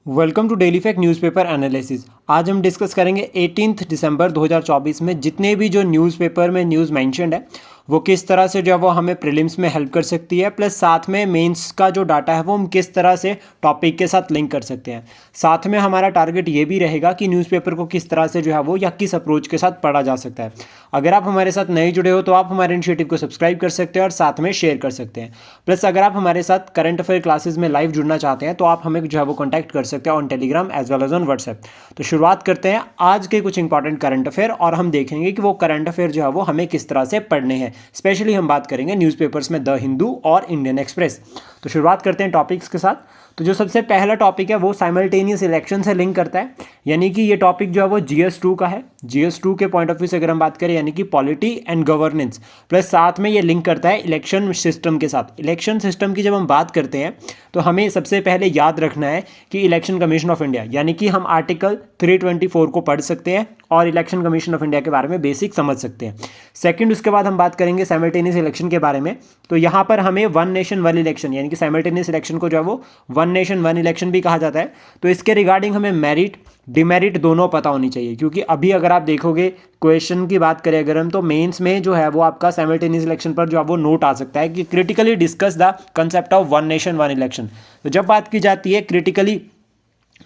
Welcome to daily fact newspaper analysis. आज हम discuss करेंगे 18 दिसंबर 2024 में जितने भी जो न्यूज़पेपर में न्यूज़ मेंशन्ड है वो किस तरह से जो है वो हमें प्रीलिम्स में हेल्प कर सकती है, प्लस साथ में मेंस का जो डाटा है वो हम किस तरह से टॉपिक के साथ लिंक कर सकते हैं। साथ में हमारा टारगेट ये भी रहेगा कि न्यूज़पेपर को किस तरह से जो है वो या किस अप्रोच के साथ पढ़ा जा सकता है। अगर आप हमारे साथ नए जुड़े हो तो आप हमारे इनिशिएटिव को सब्सक्राइब कर सकते हैं और साथ में शेयर कर सकते हैं। प्लस अगर आप हमारे साथ करंट अफेयर क्लासेस में लाइव जुड़ना चाहते हैं तो आप हमें जो है वो कॉन्टैक्ट कर सकते हैं on Telegram as well as on WhatsApp. तो शुरुआत करते हैं आज के कुछ इंपॉर्टेंट करंट अफेयर और हम देखेंगे कि वो करंट अफेयर जो है वो हमें किस तरह से पढ़ने हैं। स्पेशली हम बात करेंगे न्यूज़पेपर्स में द हिंदू और इंडियन एक्सप्रेस। तो शुरुआत करते हैं टॉपिक्स के साथ। तो जो सबसे पहला टॉपिक है वो साइमल्टेनियस इलेक्शन से लिंक करता है, यानी कि ये टॉपिक जो है वो GS2 का है। GS2 के पॉइंट ऑफ व्यू से अगर हम बात करें यानी कि पॉलिटी एंड गवर्नेंस, प्लस साथ में ये लिंक करता है इलेक्शन सिस्टम के साथ। इलेक्शन सिस्टम की जब हम बात करते हैं तो हमें सबसे पहले याद रखना है कि इलेक्शन कमीशन ऑफ इंडिया, यानी कि हम आर्टिकल 324 को पढ़ सकते हैं और इलेक्शन कमीशन ऑफ इंडिया के बारे में बेसिक समझ सकते हैं। सेकंड, उसके बाद हम बात करेंगे साइमल्टेनियस इलेक्शन के बारे में। तो यहाँ पर हमें वन नेशन वन इलेक्शन, यानी कि साइमल्टेनियस इलेक्शन को जो है वो वन नेशन वन इलेक्शन भी कहा जाता है। तो इसके रिगार्डिंग हमें मेरिट डिमेरिट दोनों पता होनी चाहिए, क्योंकि अभी अगर आप देखोगे क्वेश्चन की बात करें अगर हम, तो मेंस में जो है वो आपका साइमल्टेनियस इलेक्शन पर जो है वो नोट आ सकता है कि critically discuss the concept of one nation one election. तो जब बात की जाती है क्रिटिकली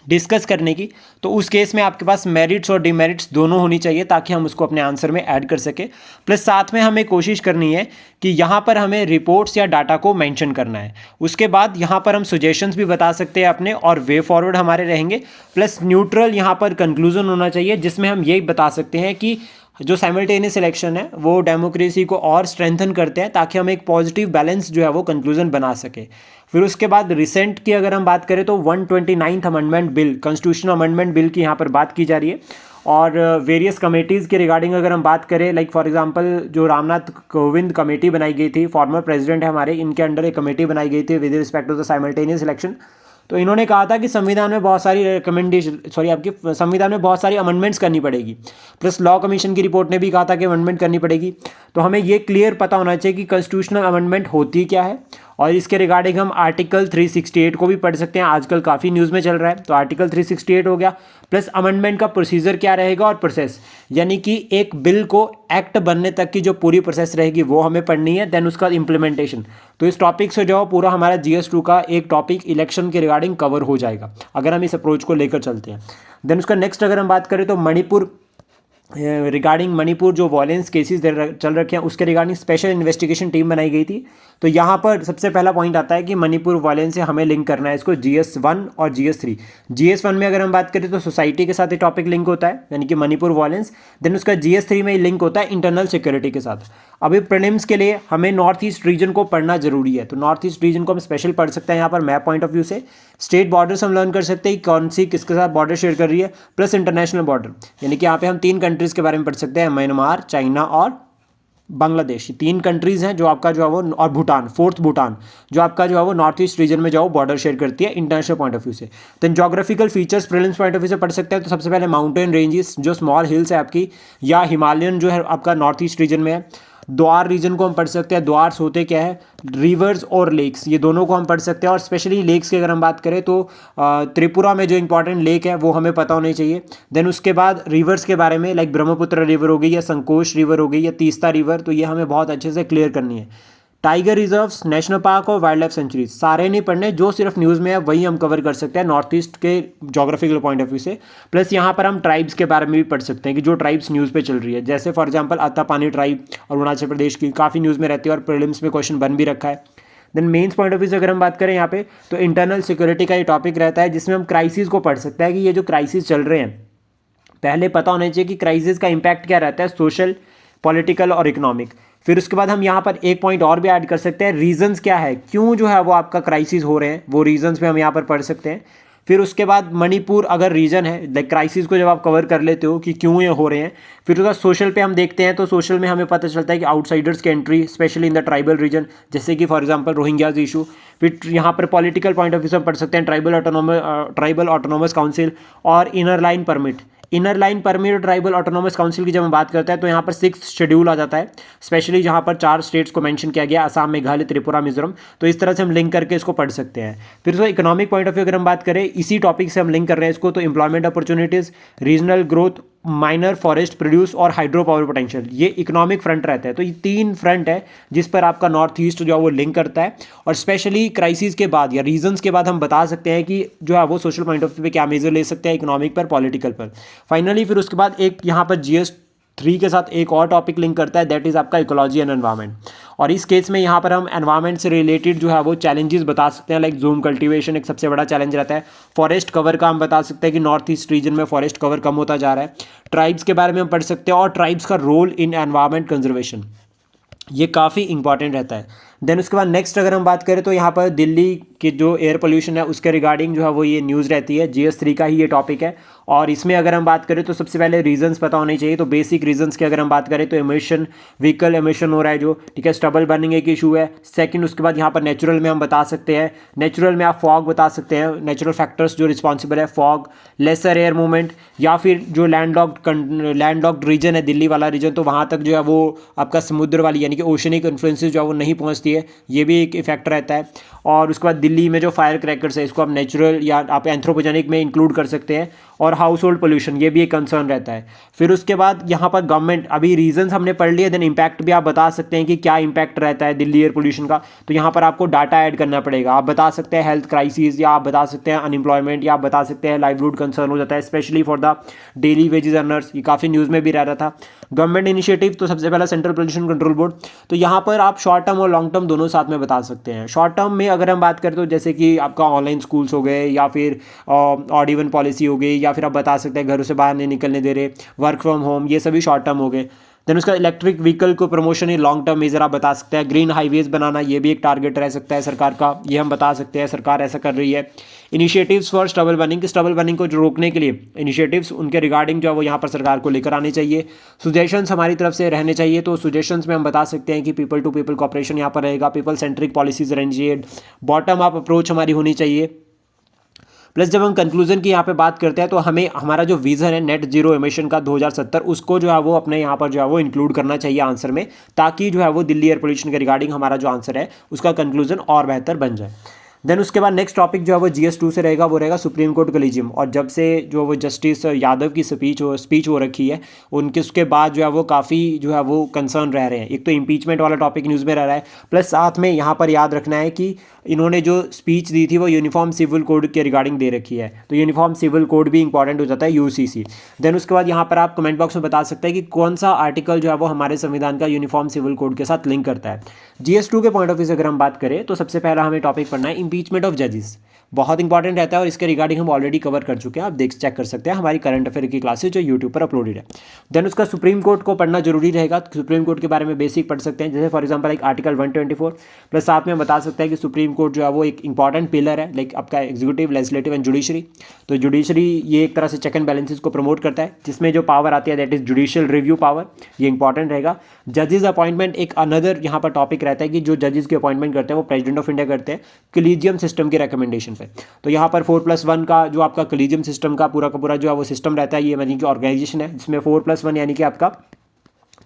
डिस्कस करने की तो उस केस में आपके पास मेरिट्स और डिमेरिट्स दोनों होनी चाहिए ताकि हम उसको अपने आंसर में ऐड कर सके। प्लस साथ में हमें कोशिश करनी है कि यहाँ पर हमें रिपोर्ट्स या डाटा को मेंशन करना है। उसके बाद यहाँ पर हम सजेशंस भी बता सकते हैं अपने, और वे फॉरवर्ड हमारे रहेंगे। प्लस न्यूट्रल यहाँ पर कंक्लूजन होना चाहिए जिसमें हम ये बता सकते हैं कि जो साइमल्टेनियस इलेक्शन है वो डेमोक्रेसी को और स्ट्रेंथन करते हैं ताकि हम एक पॉजिटिव बैलेंस जो है वो कंक्लूजन बना सके। फिर उसके बाद रिसेंट की अगर हम बात करें तो 129th amendment bill, constitutional amendment bill की यहाँ पर बात की जा रही है। और वेरियस कमेटीज़ के रिगार्डिंग अगर हम बात करें, लाइक फॉर एग्जांपल जो रामनाथ कोविंद कमेटी बनाई गई थी, फॉर्मर प्रेसिडेंट है हमारे, इनके अंडर एक कमेटी बनाई गई थी with respect to the simultaneous election. तो इन्होंने कहा था कि संविधान में बहुत सारी आपकी संविधान में बहुत सारी अमेंडमेंट्स करनी पड़ेगी। प्लस लॉ कमीशन की रिपोर्ट ने भी कहा था कि अमेंडमेंट करनी पड़ेगी। तो हमें ये क्लियर पता होना चाहिए कि कॉन्स्टिट्यूशनल अमेंडमेंट होती क्या है, और इसके रिगार्डिंग हम आर्टिकल 368 को भी पढ़ सकते हैं, आजकल काफ़ी न्यूज़ में चल रहा है। तो आर्टिकल 368 हो गया। प्लस अमेंडमेंट का प्रोसीजर क्या रहेगा और प्रोसेस, यानी कि एक बिल को एक्ट बनने तक की जो पूरी प्रोसेस रहेगी वो हमें पढ़नी है। देन उसका इम्प्लीमेंटेशन। तो इस टॉपिक से जो पूरा हमारा GS2 का एक टॉपिक इलेक्शन के रिगार्डिंग कवर हो जाएगा अगर हम इस अप्रोच को लेकर चलते हैं। देन उसका नेक्स्ट अगर हम बात करें तो मणिपुर, रिगार्डिंग मणिपुर जो वॉयलेंस केसेस चल रखे हैं उसके रिगार्डिंग स्पेशल इन्वेस्टिगेशन टीम बनाई गई थी। तो यहाँ पर सबसे पहला पॉइंट आता है कि मणिपुर वॉयलेंस से हमें लिंक करना है इसको GS1 और GS3। GS1 में अगर हम बात करें तो सोसाइटी के साथ ये टॉपिक लिंक होता है, यानी कि मणिपुर वॉयलेंस। देन उसका GS3 में लिंक होता है इंटरनल सिक्योरिटी के साथ। अभी प्रीलिम्स के लिए हमें नॉर्थ ईस्ट रीजन को पढ़ना जरूरी है, तो नॉर्थ ईस्ट रीजन को हम स्पेशल पढ़ सकते हैं यहाँ पर मैप पॉइंट ऑफ व्यू से। स्टेट बॉर्डर्स हम लर्न कर सकते हैं कौन सी किसके साथ बॉर्डर शेयर कर रही है, प्लस इंटरनेशनल बॉर्डर, यानी कि यहाँ पे हम 3 कंट्रीज़ के बारे में पढ़ सकते हैं, म्यांमार, चाइना और बांग्लादेश। 3 कंट्रीज़ हैं जो आपका जो है वो, और भूटान, फोर्थ भूटान, जो आपका जो है वो नॉर्थ ईस्ट रीजन में जो है बॉर्डर शेयर करती है इंटरनेशनल पॉइंट ऑफ व्यू से। Then geographical features prelims point of view से पढ़ सकते हैं। तो सबसे पहले माउंटेन रेंजेस, जो स्मॉल हिल्स है आपकी, या हिमालयन जो है आपका नॉर्थ ईस्ट रीजन में है। द्वार रीजन को हम पढ़ सकते हैं, द्वार्स होते क्या है, रिवर्स और लेक्स, ये दोनों को हम पढ़ सकते हैं। और स्पेशली लेक्स की अगर हम बात करें तो त्रिपुरा में जो इंपॉर्टेंट लेक है वो हमें पता होनी चाहिए। देन उसके बाद रिवर्स के बारे में, लाइक ब्रह्मपुत्र रिवर हो गई, या संकोश रिवर हो गई, या तीस्ता रिवर, तो ये हमें बहुत अच्छे से क्लियर करनी है। टाइगर रिजर्व्स, नेशनल पार्क और वाइल्ड लाइफ सेंचुरीज सारे नहीं पढ़ने, जो सिर्फ न्यूज़ में है वही हम कवर कर सकते हैं नॉर्थ ईस्ट के जोग्राफिकल पॉइंट ऑफ व्यू से। प्लस यहाँ पर हम ट्राइब्स के बारे में भी पढ़ सकते हैं कि जो ट्राइब्स न्यूज़ पे चल रही है, जैसे फॉर एग्जांपल अत्तापानी ट्राइब और अरुणाचल प्रदेश की काफ़ी न्यूज़ में रहती है और प्रीलिम्स में क्वेश्चन बन भी रखा है। Then mains point of view से अगर हम बात करें यहाँ पे तो इंटरनल सिक्योरिटी का ये टॉपिक रहता है जिसमें हम क्राइसिस को पढ़ सकते हैं कि ये जो क्राइसिस चल रहे हैं, पहले पता होना चाहिए कि क्राइसिस का इम्पैक्ट क्या रहता है, सोशल, पॉलिटिकल और इकोनॉमिक। फिर उसके बाद हम यहाँ पर एक पॉइंट और भी ऐड कर सकते हैं, रीजंस क्या है, क्यों जो है वो आपका क्राइसिस हो रहे हैं, वो रीजंस भी हम यहाँ पर पढ़ सकते हैं। फिर उसके बाद मणिपुर अगर रीजन है, लाइक क्राइसिस को जब आप कवर कर लेते हो कि क्यों ये हो रहे हैं। फिर उसका सोशल पे हम देखते हैं, तो सोशल में हमें पता चलता है कि आउटसाइडर्स की entry specially in the tribal region, जैसे कि फॉर एग्जांपल रोहिंग्याज इशू। फिर यहाँ पर पॉलिटिकल पॉइंट ऑफ व्यू से हम पढ़ सकते हैं ट्राइबल ऑटोनोमस काउंसिल और inner line permit. Inner line permit tribal autonomous council की जब हम बात करते हैं तो यहाँ पर 6 शेड्यूल आ जाता है, स्पेशली जहाँ पर 4 स्टेट्स को मेंशन किया गया, असम, मेघालय, त्रिपुरा, मिजोरम। तो इस तरह से हम लिंक करके इसको पढ़ सकते हैं। फिर उसका इकोनॉमिक पॉइंट ऑफ व्यू अगर हम बात करें, इसी टॉपिक से हम लिंक कर रहे हैं इसको, तो employment opportunities, regional growth, minor forest produce और हाइड्रो पावर पोटेंशियल, ये इकोनॉमिक फ्रंट रहता है। तो ये 3 फ्रंट है जिस पर आपका नॉर्थ ईस्ट जो है वो लिंक करता है। और स्पेशली क्राइसिस के बाद या रीजंस के बाद हम बता सकते हैं कि जो है वो सोशल पॉइंट ऑफ व्यू पे क्या मेजर ले सकते हैं, इकोनॉमिक पर, पॉलिटिकल पर। फाइनली फिर उसके बाद एक यहाँ पर GS3 के साथ एक और टॉपिक लिंक करता है, दैट इज़ आपका इकोलॉजी एंड एनवायरमेंट। और इस केस में यहाँ पर हम एनवायरमेंट से रिलेटेड जो है वो चैलेंजेस बता सकते हैं, लाइक जूम कल्टीवेशन एक सबसे बड़ा चैलेंज रहता है। फॉरेस्ट कवर का हम बता सकते हैं कि नॉर्थ ईस्ट रीजन में फॉरेस्ट कवर कम होता जा रहा है। ट्राइब्स के बारे में हम पढ़ सकते हैं और ट्राइब्स का रोल इन एनवायरमेंट कंजर्वेशन, ये काफ़ी इंपॉर्टेंट रहता है। देन उसके बाद नेक्स्ट अगर हम बात करें तो यहाँ पर दिल्ली की जो एयर पोल्यूशन है उसके रिगार्डिंग जो है वो ये न्यूज़ रहती है, GS3 का ही ये टॉपिक है। और इसमें अगर हम बात करें तो सबसे पहले रीजंस पता होने चाहिए। तो बेसिक रीजंस की अगर हम बात करें तो एमिशन, व्हीकल एमिशन हो रहा है जो, ठीक है, स्टबल बर्निंग एक इशू है। सेकंड उसके बाद यहाँ पर नेचुरल में हम बता सकते हैं, नेचुरल में आप फॉग बता सकते हैं, नेचुरल फैक्टर्स जो रिस्पॉन्सिबल है, फॉग, लेसर एयर मूवमेंट, या फिर जो लैंडलॉक्ड रीजन है दिल्ली वाला रीजन, तो वहाँ तक जो है वो आपका समुद्र वाली यानी कि ओशनिक इन्फ्लुएंसेस जो है वो नहीं पहुँचती है, ये भी एक इफेक्ट रहता है। और उसके बाद दिल्ली में जो फायर क्रैकर्स है इसको आप नेचुरल या आप एंथ्रोपोजेनिक में इंक्लूड कर सकते हैं। और हाउस होल्ड पोल्यूशन, ये भी एक कंसर्न रहता है। फिर उसके बाद यहाँ पर गवर्नमेंट, अभी रीजंस हमने पढ़ लिए, देन इम्पैक्ट भी आप बता सकते हैं कि क्या इम्पैक्ट रहता है दिल्ली एयर पोल्यूशन का। तो यहाँ पर आपको डाटा ऐड करना पड़ेगा। आप बता सकते हैं हेल्थ क्राइसिस, या आप बता सकते हैं अनएम्प्लॉयमेंट, या आप बता सकते हैं लाइवलीहुड कंसर्न हो जाता है, specially for the daily wages earners. ये काफ़ी न्यूज़ में भी रह रहा था। गवर्नमेंट इनिशिएटिव, तो सबसे पहला सेंट्रल पोल्यूशन कंट्रोल बोर्ड। तो यहाँ पर आप शॉर्ट टर्म और लॉन्ग टर्म दोनों साथ में बता सकते हैं। शॉर्ट टर्म में अगर हम बात करें तो जैसे कि आपका ऑनलाइन स्कूल्स हो गए, या फिर ऑड इवन पॉलिसी हो गई, या फिर आप बता सकते हैं घरों से बाहर नहीं निकलने दे रहे, वर्क फ्रॉम होम, ये सभी शॉर्ट टर्म हो गए। देन उसका इलेक्ट्रिक व्हीकल को प्रमोशन, ये लॉन्ग टर्म मेजर आप बता सकते हैं। ग्रीन हाईवेज बनाना, ये भी एक टारगेट रह सकता है सरकार का, ये हम बता सकते हैं सरकार ऐसा कर रही है। इनिशिएटिव्स फॉर स्टबल बर्निंग को जो रोकने के लिए इनिशिएटिव्स उनके रिगार्डिंग जो है वो यहाँ पर सरकार को लेकर आने चाहिए। सुजेशंस हमारी तरफ से रहने चाहिए। तो सुजेशंस में हम बता सकते हैं कि पीपल टू पीपल कॉपरेशन यहाँ पर रहेगा, पीपल सेंट्रिक पॉलिसीज रहनी चाहिए, बॉटम अप अप्रोच हमारी होनी चाहिए। प्लस जब हम कंक्लूजन की यहाँ पे बात करते हैं तो हमें हमारा जो विजन है नेट जीरो एमिशन का 2070, उसको जो है वो अपने यहाँ पर जो है वो इंक्लूड करना चाहिए आंसर में, ताकि जो है वो दिल्ली एयर पोल्यूशन के रिगार्डिंग हमारा जो आंसर है उसका कंक्लूजन और बेहतर बन जाए। देन उसके बाद नेक्स्ट टॉपिक जो है वो GS2 से रहेगा, वो रहेगा सुप्रीम कोर्ट कॉलेजियम। और जब से जो वो जस्टिस यादव की स्पीच हो रखी है उनके, उसके बाद जो है वो काफ़ी जो है वो कंसर्न रह रहे हैं। एक तो इम्पीचमेंट वाला टॉपिक न्यूज़ में रह रहा है, प्लस साथ में यहाँ पर याद रखना है कि इन्होंने जो स्पीच दी थी वो यूनिफॉर्म सिविल कोड के रिगार्डिंग दे रखी है। तो यूनिफॉर्म सिविल कोड भी इंपॉर्टेंट हो जाता है, UCC। देन उसके बाद यहाँ पर आप कमेंट बॉक्स में बता सकते हैं कि कौन सा आर्टिकल जो है वो हमारे संविधान का यूनिफॉर्म सिविल कोड के साथ लिंक करता है। GS2 के पॉइंट ऑफ व्यू से अगर हम बात करें तो सबसे पहला हमें टॉपिक पढ़ना है इम्पीचमेंट ऑफ जजेस, बहुत इंपॉर्टेंट रहता है। और इसके रिगार्डिंग हम ऑलरेडी कवर कर चुके हैं, आप चेक कर सकते हैं हमारी करंट अफेयर की क्लासेज जो यूट्यूब पर अपलोडेड है। देन उसका सुप्रीम कोर्ट को पढ़ना जरूरी रहेगा। सुप्रीम कोर्ट के बारे में बेसिक पढ़ सकते हैं, जैसे फॉर एग्जांपल एक आर्टिकल 124, प्लस साथ में बता सकते हैं कि सुप्रीम कोर्ट जो है वो एक इंपॉर्टेंट पिलर है, लाइक आपका एग्जीक्यूटिव, लेजिस्लेटिव एंड जुडिशरी। तो जुडिशरी ये एक तरह से चेक एंड बैलेंसेस को प्रमोट करता है, जिसमें जो पावर आती है that is judicial review power, ये इंपॉर्टेंट रहेगा। जजेस अपॉइंटमेंट एक अनदर यहाँ पर टॉपिक रहता है कि जो जजेस की अपॉइंटमेंट करते हैं वो प्रेसिडेंट ऑफ इंडिया करते हैं कलीजियम सिस्टम की रिकमेंडेशन पे। तो यहाँ पर 4+1 का जो आपका कलीजियम सिस्टम का पूरा जो है वो सिस्टम रहता है, ये यानी कि ऑर्गेनाइजेशन है जिसमें 4+1 यानी कि आपका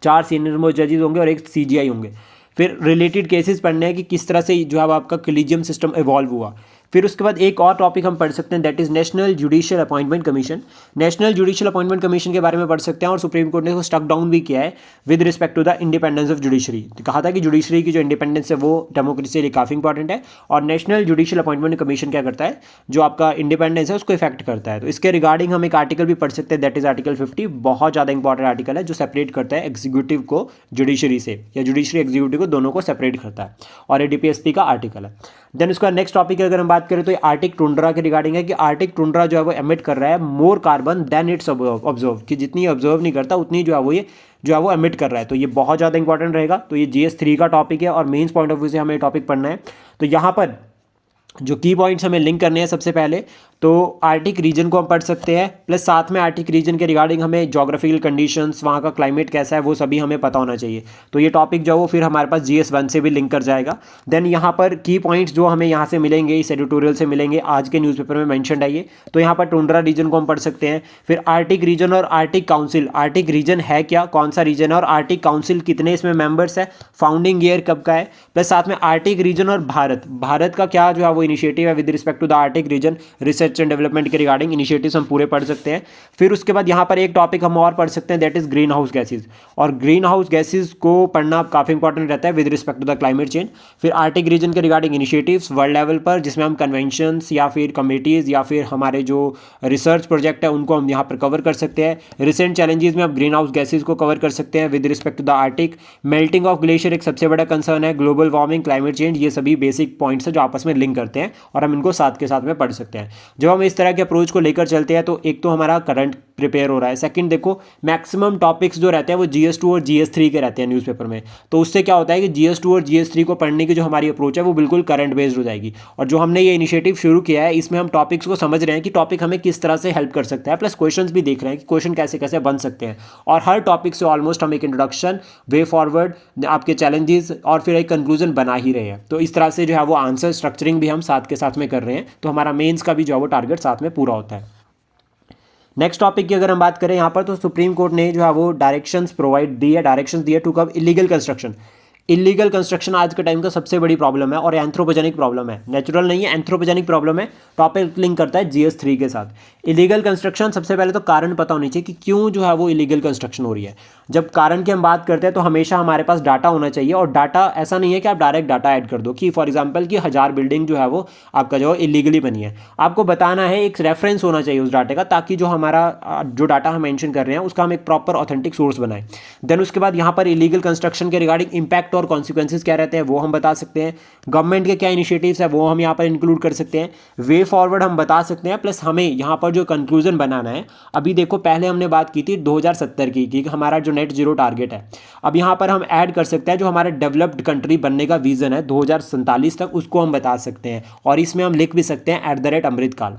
4 सीनियर मोस्ट जजेस होंगे और एक CGI होंगे। फिर रिलेटेड केसेस पढ़ने हैं कि किस तरह से जो है आपका कलीजियम सिस्टम इवॉल्व हुआ। फिर उसके बाद एक और टॉपिक हम पढ़ सकते हैं that is national judicial appointment commission. National judicial appointment commission के बारे में पढ़ सकते हैं और सुप्रीम कोर्ट ने उसको स्टक डाउन भी किया है with respect to the independence of judiciary. तो कहा था कि जुडिशरी की जो इंडिपेंडेंस है वो डेमोक्रेसी के लिए काफ़ी इंपॉर्टेंट है, और नेशनल जुडिशियल अपॉइंटमेंट कमीशन क्या करता है, जो आपका इंडिपेंडेंस है उसको इफेक्ट करता है। तो इसके रिगार्डिंग हम एक आर्टिकल भी पढ़ सकते हैं दैट इज आर्टिकल 50, बहुत ज़्यादा इंपॉर्टेंट आर्टिकल है जो सेपरेट करता है एग्जीक्यूटिव को जुडिशरी से, या जुडिशरी एग्जीक्यूटिव को, दोनों को सेपरेट करता है, और ये DPSP का आर्टिकल है। देन उसका नेक्स्ट टॉपिक अगर हम बात करें तो आर्टिक टुंड्रा के रिगार्डिंग है कि आर्टिक टुंड्रा जो है वो एमिट कर रहा है more carbon than its absorb, कि जितनी ऑब्जर्व नहीं करता उतनी जो है वो ये जो है वो एमिट कर रहा है। तो ये बहुत ज़्यादा इंपॉर्टेंट रहेगा। तो ये GS3 का टॉपिक है और मेंस पॉइंट ऑफ व्यू से हमें टॉपिक पढ़ना है। तो यहाँ पर जो की पॉइंट्स हमें लिंक करने हैं, सबसे पहले तो आर्टिक रीजन को हम पढ़ सकते हैं, प्लस साथ में आर्टिक रीजन के रिगार्डिंग हमें जोग्राफिकल कंडीशंस, वहाँ का क्लाइमेट कैसा है, वो सभी हमें पता होना चाहिए। तो ये टॉपिक जो है वो फिर हमारे पास GS1 से भी लिंक कर जाएगा। देन यहाँ पर की पॉइंट्स जो हमें यहाँ से मिलेंगे, इस एडिटोरियल से मिलेंगे, आज के न्यूज़पेपर में मेंशन है ये। तो यहाँ पर टुंड्रा रीजन को हम पढ़ सकते हैं। फिर आर्टिक रीजन और आर्टिक काउंसिल, आर्टिक रीजन है क्या, कौन सा रीजन है, और आर्टिक काउंसिल कितने इसमें मेंबर्स है, फाउंडिंग ईयर कब का है, प्लस साथ में आर्टिक रीजन और भारत का क्या जो है वो इनिशिएटिव है with respect to the Arctic region, research and development के रिगार्डिंग इनिशिएटिव्स हम पूरे पढ़ सकते हैं। फिर उसके बाद यहाँ पर एक टॉपिक हम और पढ़ सकते हैं, that is greenhouse gases, और ग्रीन हाउस गैसेज को पढ़ना काफ़ी इंपॉर्टेंट रहता है with respect to the climate change. फिर आर्टिक रीजन के रिगार्डिंग इनिशिएटिव्स वर्ल्ड लेवल पर, जिसमें हम कन्वेंशंस या फिर कमिटीज़ या फिर हमारे जो रिसर्च प्रोजेक्ट है उनको हम यहाँ पर कवर कर सकते हैं। रिसेंट चैलेंजेस में आप ग्रीन हाउस गैसेज को कवर कर सकते हैं with respect to the Arctic. Melting of glacier एक सबसे बड़ा कंसर्न है, ग्लोबल वार्मिंग, क्लाइमेट चेंज, ये सभी बेसिक पॉइंट्स है जो आपस में लिंक करते हैं और हम इनको साथ के साथ में पढ़ सकते हैं। जब हम इस तरह के अप्रोच को लेकर चलते हैं तो एक तो हमारा करंट प्रिपेयर हो रहा है, सेकंड देखो मैक्सिमम टॉपिक्स जो रहते हैं वो GS2 और GS3 के रहते हैं न्यूज़पेपर में। तो उससे क्या होता है कि GS2 और GS3 को पढ़ने की जो हमारी अप्रोच है वो बिल्कुल करंट बेस्ड हो जाएगी। और जो हमने ये इनिशिएटिव शुरू किया है इसमें हम टॉपिक्स को समझ रहे हैं कि टॉपिक हमें किस तरह से हेल्प कर सकता है, प्लस क्वेश्चंस भी देख रहे हैं कि क्वेश्चन कैसे कैसे बन सकते हैं, और हर टॉपिक से ऑलमोस्ट हम एक इंट्रोडक्शन, वे फॉरवर्ड, आपके चैलेंजेस और फिर एक कंक्लूजन बना ही रहे हैं। तो इस तरह से जो है वो आंसर स्ट्रक्चरिंग भी हम साथ के साथ में कर रहे हैं, तो हमारा मेंस का भी जो है वो टारगेट साथ में पूरा होता है। नेक्स्ट टॉपिक की अगर हम बात करें यहाँ पर, तो सुप्रीम कोर्ट ने जो है वो डायरेक्शंस प्रोवाइड दी है, डायरेक्शंस दिए टू कब इलीगल कंस्ट्रक्शन। इलीगल कंस्ट्रक्शन आज के टाइम का सबसे बड़ी प्रॉब्लम है और एंथ्रोपोजेनिक प्रॉब्लम है, नेचुरल नहीं है, एंथ्रोपोजेनिक प्रॉब्लम है। टॉपिक लिंक करता है GS3 के साथ। इलीगल कंस्ट्रक्शन, सबसे पहले तो कारण पता होनी चाहिए कि क्यों जो है वो इलीगल कंस्ट्रक्शन हो रही है। जब कारण की हम बात करते हैं तो हमेशा हमारे पास डाटा होना चाहिए, और डाटा ऐसा नहीं है कि आप डायरेक्ट डाटा ऐड कर दो कि फॉर एग्जाम्पल कि 1000 बिल्डिंग जो है वो आपका जो है इलीगली बनी है। आपको बताना है, एक रेफरेंस होना चाहिए उस डाटे का, ताकि जो हमारा जो डाटा हम मेंशन कर रहे हैं उसका हम एक प्रॉपर ऑथेंटिक सोर्स बनाएं। देन उसके बाद यहाँ पर इलीगल कंस्ट्रक्शन के रिगार्डिंग इंपैक्ट और कॉन्सिक्वेंसेज क्या रहते हैं वो हम बता सकते हैं। गवर्नमेंट के क्या इनिशिएटिव्स है वो हम यहाँ पर इंक्लूड कर सकते हैं। वे फॉरवर्ड हम बता सकते हैं, प्लस हमें यहाँ पर जो कंक्लूजन बनाना है, अभी देखो पहले हमने बात की थी 2070 की कि हमारा जो नेट जीरो टारगेट है, अब यहाँ पर हम ऐड कर सकते हैं जो हमारा डेवलप्ड कंट्री बनने का विजन है 2047 तक, उसको हम बता सकते हैं, और इसमें हम लिख भी सकते हैं @अमृतकाल।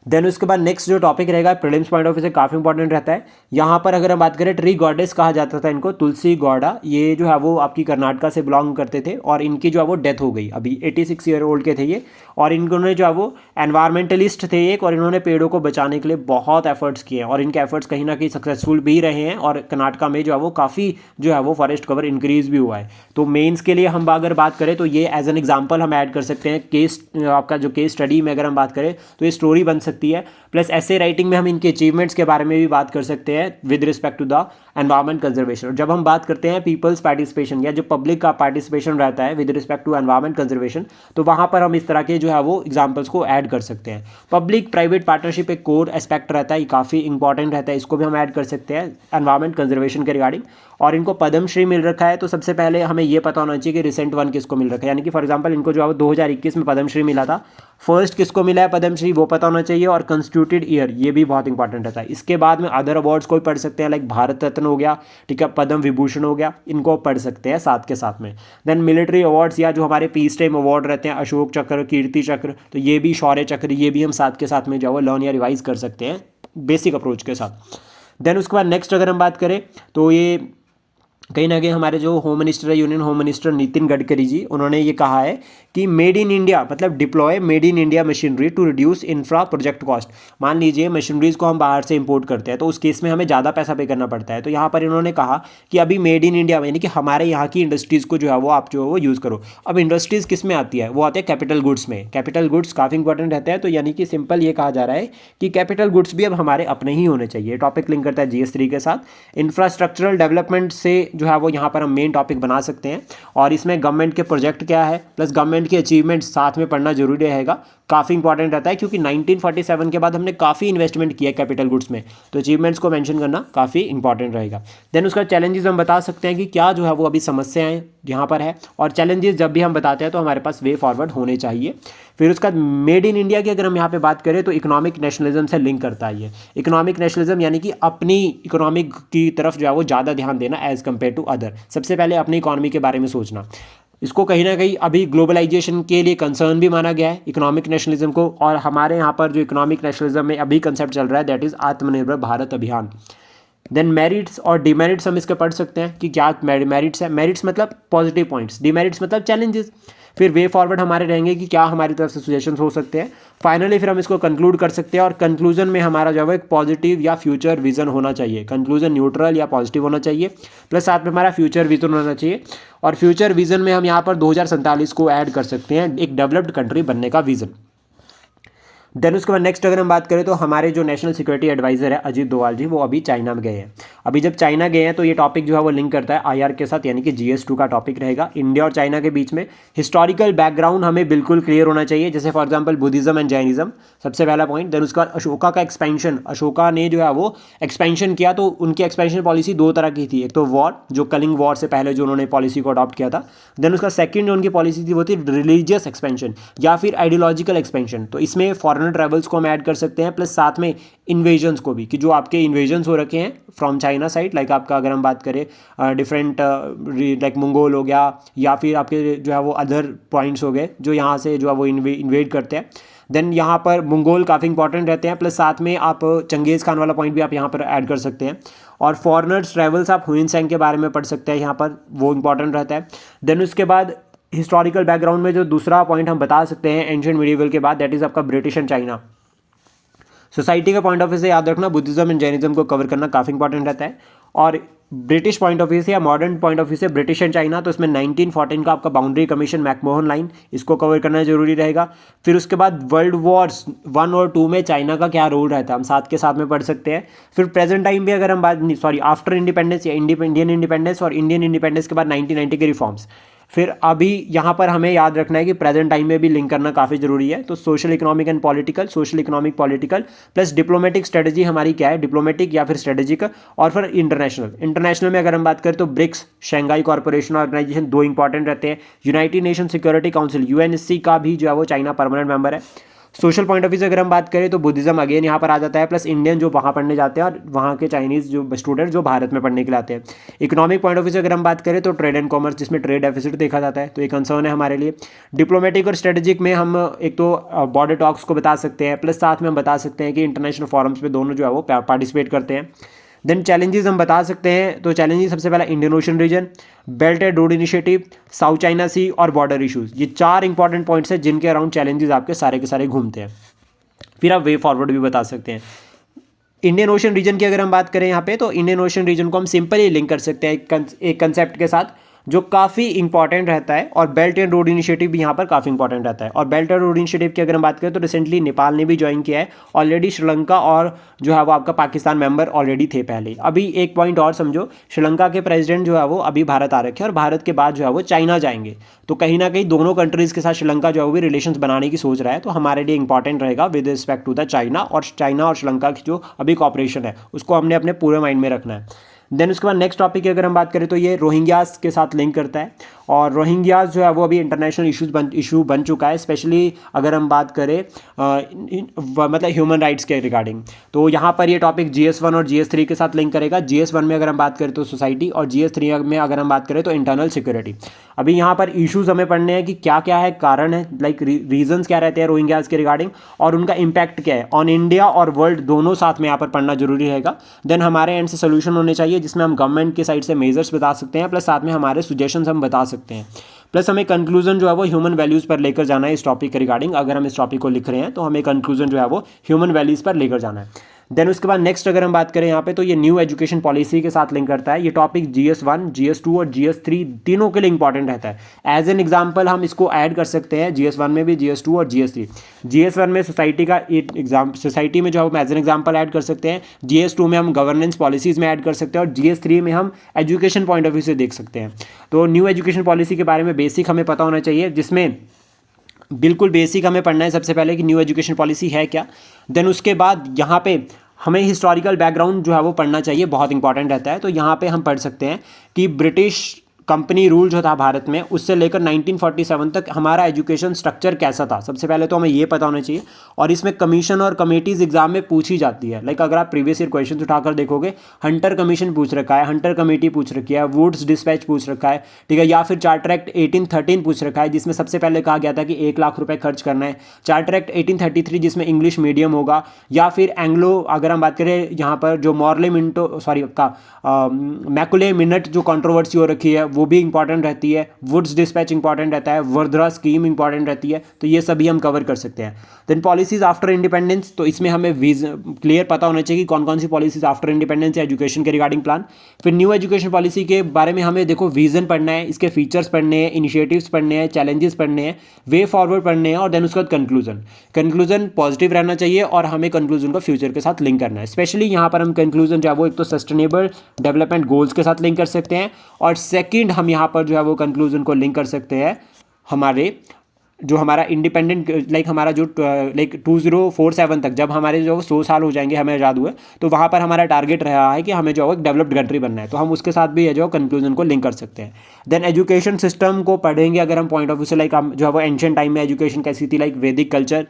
देन उसके बाद नेक्स्ट जो टॉपिक रहेगा प्रीलिम्स पॉइंट ऑफ व्यू से काफ़ी इंपॉर्टेंट रहता है। यहाँ पर अगर हम बात करें, ट्री गॉडेस कहा जाता था इनको, तुलसी गौड़ा, ये जो है वो आपकी कर्नाटका से बिलोंग करते थे, और इनकी जो है वो डेथ हो गई, अभी 86 ईयर ओल्ड के थे ये, और इन्होंने जो है वो एनवायरमेंटलिस्ट थे एक, और इन्होंने पेड़ों को बचाने के लिए बहुत एफर्ट्स किए हैं, और इनके एफर्ट्स कहीं ना कहीं सक्सेसफुल भी रहे हैं, और कर्नाटका में जो है वो काफ़ी जो है वो फॉरेस्ट कवर इंक्रीज भी हुआ है। तो मेंस के लिए हम अगर बात करें तो ये एज एन एग्जाम्पल हम ऐड कर सकते हैं। केस आपका जो केस स्टडी में अगर हम बात करें तो ये स्टोरी बन सकती है, प्लस ऐसे राइटिंग में हम इनके अचीवमेंट्स के बारे में भी बात कर सकते हैं with respect to the environment conservation. और जब हम बात करते हैं पीपल्स पार्टिसिपेशन या जो पब्लिक का पार्टिसिपेशन रहता है with respect to environment conservation, तो वहाँ पर हम इस तरह के जो है वो एग्जाम्पल्स को ऐड कर सकते हैं। पब्लिक प्राइवेट पार्टनरशिप एक कोर एस्पेक्ट रहता है, ये काफ़ी इंपॉर्टेंट रहता है, इसको भी हम ऐड कर सकते हैं एनवायरमेंट कंजर्वेशन के रिगार्डिंग। और इनको पद्मश्री मिल रखा है, तो सबसे पहले हमें ये पता होना चाहिए कि रिसेंट वन किसको मिल रखा है, यानी कि फॉर एग्जांपल इनको जो है 2021 में पद्मश्री मिला था, फर्स्ट किसको मिला है पद्मश्री वो पता होना चाहिए, और कंस्टिट्यूटेड ईयर ये भी बहुत इंपॉर्टेंट रहता है। इसके बाद में अदर अवार्ड्स को भी पढ़ सकते हैं, लाइक भारत रत्न हो गया, ठीक है, पद्म विभूषण हो गया, इनको पढ़ सकते हैं साथ के साथ में। देन मिलिट्री अवार्ड्स या जो हमारे पीस टाइम अवार्ड रहते हैं, अशोक चक्र, कीर्ति चक्र, तो ये भी, शौर्य चक्र, ये भी हम साथ के साथ में जो है लर्न या रिवाइज कर सकते हैं बेसिक अप्रोच के साथ। देन उसके बाद नेक्स्ट अगर हम बात करें तो ये कहीं ना कहीं हमारे जो होम मिनिस्टर है, union home minister Nitin Gadkari ji, उन्होंने ये कहा है कि मेड इन इंडिया मतलब deploy made in India machinery to reduce infra project cost. मान लीजिए मशीनरीज को हम बाहर से इंपोर्ट करते हैं तो उस केस में हमें ज़्यादा पैसा पे करना पड़ता है, तो यहाँ पर इन्होंने कहा कि अभी मेड इन इंडिया यानी कि हमारे यहाँ की इंडस्ट्रीज़ को जो है वो आप जो है वो यूज़ करो। अब इंडस्ट्रीज़ किस में आती है, वो आते हैं कैपिटल गुड्स में। कैपिटल गुड्स काफ़ी इंपॉर्टेंट रहते हैं, तो यानी कि सिंपल ये कहा जा रहा है कि कैपिटल गुड्स भी अब हमारे अपने ही होने चाहिए। टॉपिक लिंक करता है GS3 के साथ। इंफ्रास्ट्रक्चरल डेवलपमेंट से जो है वो यहाँ पर हम मेन टॉपिक बना सकते हैं, और इसमें गवर्नमेंट के प्रोजेक्ट क्या है प्लस गवर्नमेंट के अचीवमेंट्स साथ में पढ़ना जरूरी रहेगा, काफ़ी इंपॉर्टेंट रहता है, क्योंकि 1947 के बाद हमने काफ़ी इन्वेस्टमेंट किया कैपिटल गुड्स में, तो अचीवमेंट्स को मेंशन करना काफ़ी इंपॉर्टेंट रहेगा। देन उसका चैलेंजेस हम बता सकते हैं कि क्या जो है वो अभी समस्याएं यहाँ पर है, और चैलेंजेस जब भी हम बताते हैं तो हमारे पास वे फॉरवर्ड होने चाहिए। फिर उसका मेड इन इंडिया की अगर हम यहाँ पे बात करें तो इकोनॉमिक नेशनलिज्म से लिंक करता है ये। इकोनॉमिक नेशनलिज्म यानी कि अपनी इकोनॉमिक की तरफ जो है वो ज़्यादा ध्यान देना एज कम्पेयर टू अदर। सबसे पहले अपनी इकोनॉमी के बारे में सोचना। इसको कहीं ना कहीं अभी ग्लोबलाइजेशन के लिए कंसर्न भी माना गया है इकोनॉमिक नेशनलिज्म को। और हमारे यहाँ पर जो इकोनॉमिक नेशनलिज्म में अभी कंसेप्ट चल रहा है दैट इज़ आत्मनिर्भर भारत अभियान। देन मेरिट्स और डिमेरिट्स हम इसके पढ़ सकते हैं कि क्या मेरिट्स है। मेरिट्स मतलब पॉजिटिव पॉइंट्स, डिमेरिट्स मतलब चैलेंजेस। फिर वे फॉरवर्ड हमारे रहेंगे कि क्या हमारी तरफ से सजेशंस हो सकते हैं। फाइनली फिर हम इसको कंक्लूड कर सकते हैं और कंक्लूजन में हमारा जो है एक पॉजिटिव या फ्यूचर विजन होना चाहिए। कंक्लूजन न्यूट्रल या पॉजिटिव होना चाहिए, प्लस साथ में हमारा फ्यूचर विजन होना चाहिए। और फ्यूचर विजन में हम यहाँ पर 2047 को ऐड कर सकते हैं, एक डेवलप्ड कंट्री बनने का विजन। देन उसके बाद नेक्स्ट अगर हम बात करें तो हमारे जो नेशनल सिक्योरिटी एडवाइजर है अजीत डोवाल जी, वो अभी चाइना में गए हैं। अभी जब चाइना गए हैं तो ये टॉपिक जो है वो लिंक करता है आईआर के साथ, यानी कि GS2 का टॉपिक रहेगा। इंडिया और चाइना के बीच में हिस्टोरिकल बैकग्राउंड हमें बिल्कुल क्लियर होना चाहिए, जैसे for example Buddhism and Jainism, सबसे पहला पॉइंट। देन उसका अशोका का एक्सपेंशन, अशोका ने जो है वो एक्सपेंशन किया, तो उनकी एक्सपेंशन पॉलिसी दो तरह की थी। एक तो वॉर, जो कलिंग वॉर से पहले जो उन्होंने पॉलिसी को अडॉप्ट किया था। देन उसका सेकंड जो उनकी पॉलिसी थी वो थी रिलीजियस एक्सपेंशन या फिर आइडियोलॉजिकल एक्सपेंशन। तो इसमें फॉरेनर ट्रेवल्स को हम ऐड कर सकते हैं, प्लस साथ में इन्वेजन्स को भी, कि जो आपके इन्वेजन्स हो रखे हैं फ्रॉम चाइना साइड, लाइक आपका अगर हम बात करें डिफरेंट लाइक मंगोल हो गया, या फिर आपके जो है वो अदर पॉइंट्स हो गए जो यहाँ से जो है वो इन्वेड करते हैं। देन यहाँ पर मंगोल काफ़ी इंपॉर्टेंट रहते हैं, प्लस साथ में आप चंगेज़ खान वाला पॉइंट भी आप यहाँ पर ऐड कर सकते हैं। और फॉरेनर्स ट्रेवल्स आप हुइन सेंग के बारे में पढ़ सकते हैं यहाँ पर, वो इंपॉर्टेंट रहता है। देन उसके बाद हिस्टोरिकल बैकग्राउंड में जो दूसरा पॉइंट हम बता सकते हैं एंशिएंट मिडिवल के बाद, दैट इज़ आपका ब्रिटिश एंड चाइना। सोसाइटी का पॉइंट ऑफ व्यू से याद रखना बुद्धिज्म एंड जैनिज्म को कवर करना काफ़ी इंपॉर्टेंट रहता है। और ब्रिटिश पॉइंट ऑफ व्यू से या मॉडर्न पॉइंट ऑफ व्यू से ब्रिटिश एंड चाइना, तो इसमें 1914 का आपका बाउंड्री कमीशन मैकमोहन लाइन, इसको कवर करना जरूरी रहेगा। फिर उसके बाद वर्ल्ड वॉर्स 1 और 2 में चाइना का क्या रोल रहता है, हम साथ के साथ में पढ़ सकते हैं। फिर प्रेजेंट टाइम भी अगर हम आफ्टर इंडिपेंडेंस या इंडियन इंडिपेंडेंस और इंडियन इंडिपेंडेंस के बाद 1990 के रिफॉर्म्स। फिर अभी यहाँ पर हमें याद रखना है कि प्रेजेंट टाइम में भी लिंक करना काफ़ी ज़रूरी है। तो social economic and political, social economic political plus diplomatic strategy हमारी क्या है, डिप्लोमेटिक या फिर स्ट्रेटेजिक। और फिर इंटरनेशनल में अगर हम बात करें तो ब्रिक्स, शंघाई कॉर्पोरेशन ऑर्गेनाइजेशन, दो इंपॉर्टेंट रहते हैं। United nation security council UNSC का भी जो है वो चाइना परमानेंट मेंबर है। सोशल पॉइंट ऑफ व्यू से अगर हम बात करें तो बुद्धिज्म अगेन यहाँ पर आ जाता है, प्लस इंडियन जो वहाँ पढ़ने जाते हैं और वहाँ के चाइनीज़ जो स्टूडेंट जो भारत में पढ़ने के लिए आते हैं। इकोनॉमिक पॉइंट ऑफ व्यू से अगर हम बात करें तो ट्रेड एंड कॉमर्स, जिसमें ट्रेड डेफिसिट देखा जाता है, तो ये कंसर्न है हमारे लिए। डिप्लोमेटिक और स्ट्रेटेजिक में हम एक तो बॉर्डर टॉक्स को बता सकते हैं, प्लस साथ में हम बता सकते हैं कि इंटरनेशनल फॉरम्स पे दोनों जो है वो पार्टिसिपेट करते हैं। देन चैलेंजेस हम बता सकते हैं, तो चैलेंजेस सबसे पहला Indian Ocean region, belt and road initiative, South China Sea और बॉर्डर इशूज़। ये 4 इंपॉर्टेंट पॉइंट्स हैं जिनके अराउंड चैलेंजेस आपके सारे के सारे घूमते हैं। फिर आप वे फॉरवर्ड भी बता सकते हैं। इंडियन ओशन रीजन की अगर हम बात करें यहाँ पे, तो इंडियन ओशन रीजन को हम सिंपली लिंक कर सकते हैं एक कंसेप्ट के साथ जो काफ़ी इंपॉर्टेंट रहता है। और बेल्ट एंड रोड इनिशिएटिव भी यहाँ पर काफ़ी इंपॉर्टेंट रहता है। और बेल्ट एंड रोड इनिशिएटिव की अगर हम बात करें तो रिसेंटली नेपाल ने भी ज्वाइन किया है ऑलरेडी। श्रीलंका और जो है वो आपका पाकिस्तान मेंबर ऑलरेडी थे पहले। अभी एक पॉइंट और समझो, श्रीलंका के प्रेसिडेंट जो है वो अभी भारत आ रखे हैं और भारत के बाद जो है वो चाइना जाएंगे। तो कहीं ना कहीं दोनों कंट्रीज़ के साथ श्रीलंका जो है वो भी रिलेशंस बनाने की सोच रहा है। तो हमारे लिए इंपॉर्टेंट रहेगा with respect to the China और श्रीलंका की जो अभी कॉपरेशन है उसको हमने अपने पूरे माइंड में रखना है। देन उसके बाद नेक्स्ट टॉपिक की अगर हम बात करें तो ये रोहिंग्यास के साथ लिंक करता है। और रोहिंग्यास जो है वो अभी इंटरनेशनल इशू बन चुका है, स्पेशली अगर हम बात करें मतलब ह्यूमन राइट्स के रिगार्डिंग। तो यहाँ पर ये टॉपिक GS1 और GS3 के साथ लिंक करेगा। GS1 में अगर हम बात करें तो सोसाइटी, और GS3 में अगर हम बात करें तो इंटरनल सिक्योरिटी। अभी यहाँ पर इश्यूज़ हमें पढ़ने हैं कि क्या क्या है, कारण है, लाइक रीजंस क्या रहते हैं रोहिंग्यास के रिगार्डिंग, और उनका इम्पैक्ट क्या है ऑन इंडिया और वर्ल्ड, दोनों साथ में यहाँ पर पढ़ना जरूरी रहेगा। देन हमारे एंड से सोल्यूशन होने चाहिए जिसमें हम गवर्नमेंट की साइड से मेजर्स बता सकते हैं, प्लस साथ में हमारे सजेशंस हम बता सकते हैं। प्लस हमें कंक्लूजन जो है वो ह्यूमन वैल्यूज़ पर लेकर जाना है इस टॉपिक के रिगार्डिंग। अगर हम इस टॉपिक को लिख रहे हैं तो हमें कंक्लूजन जो है वो ह्यूमन वैल्यूज़ पर लेकर जाना है। देन उसके बाद नेक्स्ट अगर हम बात करें यहाँ पे, तो ये न्यू एजुकेशन पॉलिसी के साथ लिंक करता है। ये टॉपिक GS1, GS2 और GS3 तीनों के लिए इंपॉर्टेंट रहता है। एज एन एग्जाम्पल हम इसको ऐड कर सकते हैं GS1 में भी, GS2 और GS3। GS1 में सोसाइटी का सोसाइटी में जो है एज एन एग्जाम्पल ऐड कर सकते हैं। GS2 में हम गवर्नेंस पॉलिसीज़ में ऐड कर सकते हैं, और GS3 में हम एजुकेशन पॉइंट ऑफ व्यू से देख सकते हैं। तो न्यू एजुकेशन पॉलिसी के बारे में बेसिक हमें पता होना चाहिए, जिसमें बिल्कुल बेसिक हमें पढ़ना है सबसे पहले कि न्यू एजुकेशन पॉलिसी है क्या। देन उसके बाद यहाँ पे हमें हिस्टोरिकल बैकग्राउंड जो है वो पढ़ना चाहिए, बहुत इंपॉर्टेंट रहता है। तो यहाँ पे हम पढ़ सकते हैं कि ब्रिटिश कंपनी रूल जो था भारत में उससे लेकर 1947 तक हमारा एजुकेशन स्ट्रक्चर कैसा था, सबसे पहले तो हमें ये पता होना चाहिए। और इसमें कमीशन और कमेटीज एग्जाम में पूछी जाती है। लाइक अगर आप प्रीवियस ईयर क्वेश्चन उठाकर देखोगे, हंटर कमीशन पूछ रखा है, हंटर कमेटी पूछ रखी है, वुड्स डिस्पैच पूछ रखा है, ठीक है, या फिर चार्टर एक्ट 1813 पूछ रखा है जिसमें सबसे पहले कहा गया था कि 1 लाख रुपए खर्च करना है, चार्टर एक्ट 1833 जिसमें इंग्लिश मीडियम होगा, या फिर एंग्लो अगर हम बात करें यहाँ पर जो मॉर्ले मिंटो सॉरी आपका मैकुले मिनट जो कंट्रोवर्सी हो रखी है वो भी इंपॉर्टेंट रहती है, वुड्स डिस्पैच इंपॉर्टेंट रहता है, वर्धा स्कीम इंपॉर्टेंट रहती है, तो ये सभी हम कवर कर सकते हैं। देन पॉलिसीज आफ्टर इंडिपेंडेंस, तो इसमें हमें क्लियर पता होना चाहिए कि कौन कौन सी पॉलिसीज आफ्टर इंडिपेंडेंस या एजुकेशन के रिगार्डिंग प्लान। फिर न्यू एजुकेशन पॉलिसी के बारे में हमें देखो विजन पढ़ना है, इसके फीचर्स पढ़ने हैं, इनिशिएटिव्स पढ़ने हैं, चैलेंजेस पढ़ने हैं, वे फॉरवर्ड पढ़ने हैं, और देन उसके बाद कंक्लूजन पॉजिटिव रहना चाहिए और हमें कंक्लूजन को फ्यूचर के साथ लिंक करना है। स्पेशली यहाँ पर हम कंक्लूजन जो है वो एक तो सस्टेनेबल डेवलपमेंट गोल्स के साथ लिंक कर सकते हैं, और सेकंड हम यहाँ पर जो है वो कंक्लूजन को लिंक कर सकते हैं हमारे जो हमारा इंडिपेंडेंट लाइक हमारा जो लाइक 2047 तक जब हमारे जो 100 साल हो जाएंगे हमें याद हुए, तो वहाँ पर हमारा टारगेट रहा है कि हमें जो है एक डेवलप्ड कंट्री बनना है, तो हम उसके साथ भी ये जो कंक्लूजन को लिंक कर सकते हैं। देन एजुकेशन सिस्टम को पढ़ेंगे अगर हम पॉइंट ऑफ व्यू से, लाइक हम जो है वो एंशिएंट टाइम में एजुकेशन कैसी थी, लाइक वैदिक कल्चर,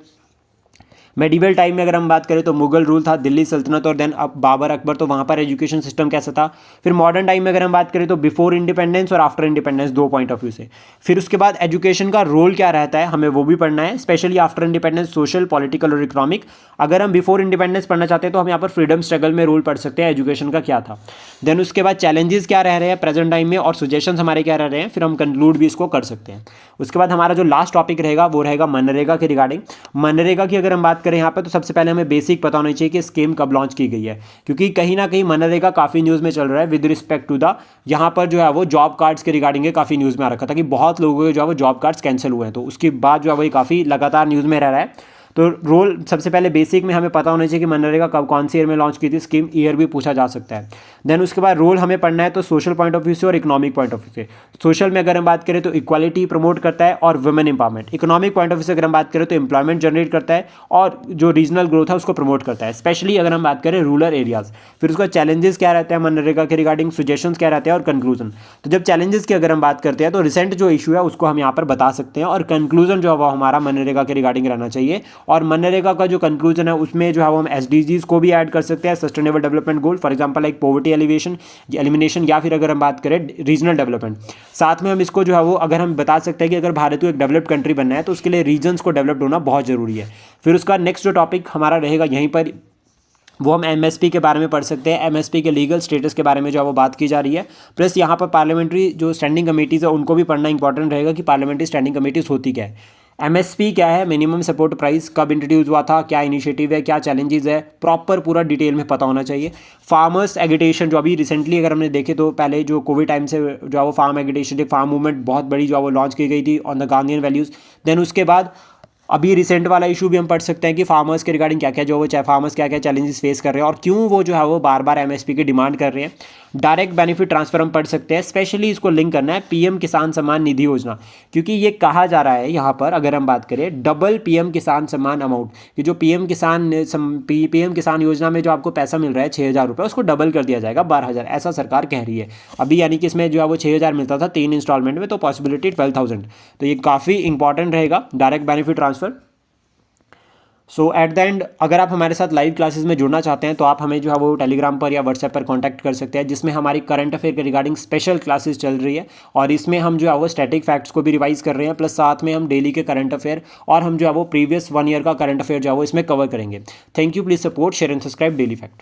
मेडिवल टाइम में अगर हम बात करें तो मुगल रूल था, दिल्ली सल्तनत, और देन अब बाबर अकबर, तो वहाँ पर एजुकेशन सिस्टम कैसा था। फिर मॉडर्न टाइम में अगर हम बात करें तो बिफोर इंडिपेंडेंस और आफ्टर इंडिपेंडेंस, दो पॉइंट ऑफ व्यू से। फिर उसके बाद एजुकेशन का रोल क्या रहता है हमें वो भी पढ़ना है, specially after independence social, political और इकोनॉमिक। अगर हम बिफोर इंडिपेंडेंस पढ़ना चाहते हैं तो हम यहाँ पर फ्रीडम स्ट्रगल में रोल पढ़ सकते हैं एजुकेशन का क्या था। देन उसके बाद चैलेंजेस क्या रह रहे हैं प्रेजेंट टाइम में और सजेशंस हमारे क्या रह रहे हैं, फिर हम कंक्लूड भी इसको कर सकते हैं। उसके बाद हमारा जो लास्ट टॉपिक रहेगा वो रहेगा मनरेगा के रिगार्डिंग। मनरेगा की अगर हम बात करें यहाँ पर, तो सबसे पहले हमें बेसिक पता होना चाहिए कि स्कीम कब लॉन्च की गई है, क्योंकि कहीं ना कहीं मनरेगा काफ़ी न्यूज़ में चल रहा है विद रिस्पेक्ट टू द यहाँ पर जो है वो जॉब कार्ड्स के रिगार्डिंग काफ़ी न्यूज़ में आ रखा था कि बहुत लोगों के जो है वो जॉब कार्ड्स कैंसिल हुए हैं, तो उसके बाद जो है वो काफ़ी लगातार न्यूज़ में रह रहा है। तो रोल सबसे पहले बेसिक में हमें पता होना चाहिए कि मनरेगा कब कौन सी ईयर में लॉन्च की थी, स्कीम ईयर भी पूछा जा सकता है। देन उसके बाद रोल हमें पढ़ना है तो सोशल पॉइंट ऑफ व्यू से और इकोनॉमिक पॉइंट ऑफ व्यू से। सोशल में अगर हम बात करें तो इक्वालिटी प्रमोट करता है और women empowerment. Economic point of view से अगर हम बात करें तो एम्प्लॉयमेंट जनरेट करता है और जो रीजनल ग्रोथ है उसको प्रमोट करता है, स्पेशली अगर हम बात करें रूरल एरियाज। फिर उसका चैलेंजेस क्या रहता है मनरेगा के रिगार्डिंग, सजेशंस क्या रहते हैं और कंक्लूजन। तो जब चैलेंजेस की अगर हम बात करते हैं तो रिसेंट जो इशू है उसको हम यहाँ पर बता सकते हैं, और कंक्लूजन जो है वो हमारा मनरेगा के रिगार्डिंग रहना चाहिए। और मनरेगा का जो कंक्लूजन है उसमें जो है वो हम एसडीजीज को भी ऐड कर सकते हैं, sustainable development goal, for example like poverty elimination, या फिर अगर हम बात करें रीजनल डेवलपमेंट। साथ में हम इसको जो है वो अगर हम बता सकते हैं कि अगर भारत को एक डेवलप्ड कंट्री बनना है तो उसके लिए रीजन्स को डेवलप्ड होना बहुत जरूरी है। फिर उसका नेक्स्ट जो टॉपिक हमारा रहेगा यहीं पर, वो हम एमएसपी के बारे में पढ़ सकते हैं। एमएसपी के लीगल स्टेटस के बारे में जो है वो बात की जा रही है, प्लस यहाँ पर पार्लियामेंट्री जो स्टैंडिंग कमेटीज़ है उनको भी पढ़ना इंपॉर्टेंट रहेगा कि पार्लियामेंट्री स्टैंडिंग कमेटीज़ होती क्या है। एमएसपी क्या है, मिनिमम सपोर्ट प्राइस, कब इंट्रोड्यूस हुआ था, क्या इनिशिएटिव है, क्या चैलेंजेस है, प्रॉपर पूरा डिटेल में पता होना चाहिए। फार्मर्स एगिटेशन जो अभी रिसेंटली अगर हमने देखे तो पहले जो कोविड टाइम से जो है वो फार्म एगिटेशन, फार्म मूवमेंट बहुत बड़ी जो है वो लॉन्च की गई थी ऑन द गांधीयन वैल्यूज़। देन उसके बाद अभी रिसेंट वाला इशू भी हम पढ़ सकते हैं कि फार्मर्स के रिगार्डिंग क्या क्या जो वो फार्मर्स क्या क्या चैलेंजेस फेस कर रहे हैं और क्यों वो जो है वो बार बार एमएसपी की डिमांड कर रहे हैं। डायरेक्ट बेनिफिट ट्रांसफर हम पढ़ सकते हैं, स्पेशली इसको लिंक करना है पीएम किसान सम्मान निधि योजना, क्योंकि ये कहा जा रहा है यहाँ पर अगर हम बात करें डबल पीएम किसान सम्मान अमाउंट, कि जो पीएम किसान योजना में जो आपको पैसा मिल रहा है 6,000 रुपये, उसको डबल कर दिया जाएगा 12,000, ऐसा सरकार कह रही है अभी। यानी कि इसमें जो है वो 6,000 मिलता था 3 इंस्टॉलमेंट में, तो पॉसिबिलिटी 12,000, तो ये काफ़ी इंपॉर्टेंट रहेगा direct benefit transfer. So at the end अगर आप हमारे साथ लाइव क्लासेस में जुड़ना चाहते हैं तो आप हमें जो है वो टेलीग्राम पर या व्हाट्सएप पर कांटेक्ट कर सकते हैं, जिसमें हमारी करंट अफेयर के रिगार्डिंग स्पेशल क्लासेस चल रही है, और इसमें हम जो है वो स्टैटिक फैक्ट्स को भी रिवाइज कर रहे हैं, प्लस साथ में हम डेली के करंट अफेयर और हम जो है वो प्रीवियस 1 ईयर का करंट अफेयर जो है वो इसमें कवर करेंगे। Thank you, please support, share and subscribe daily fact.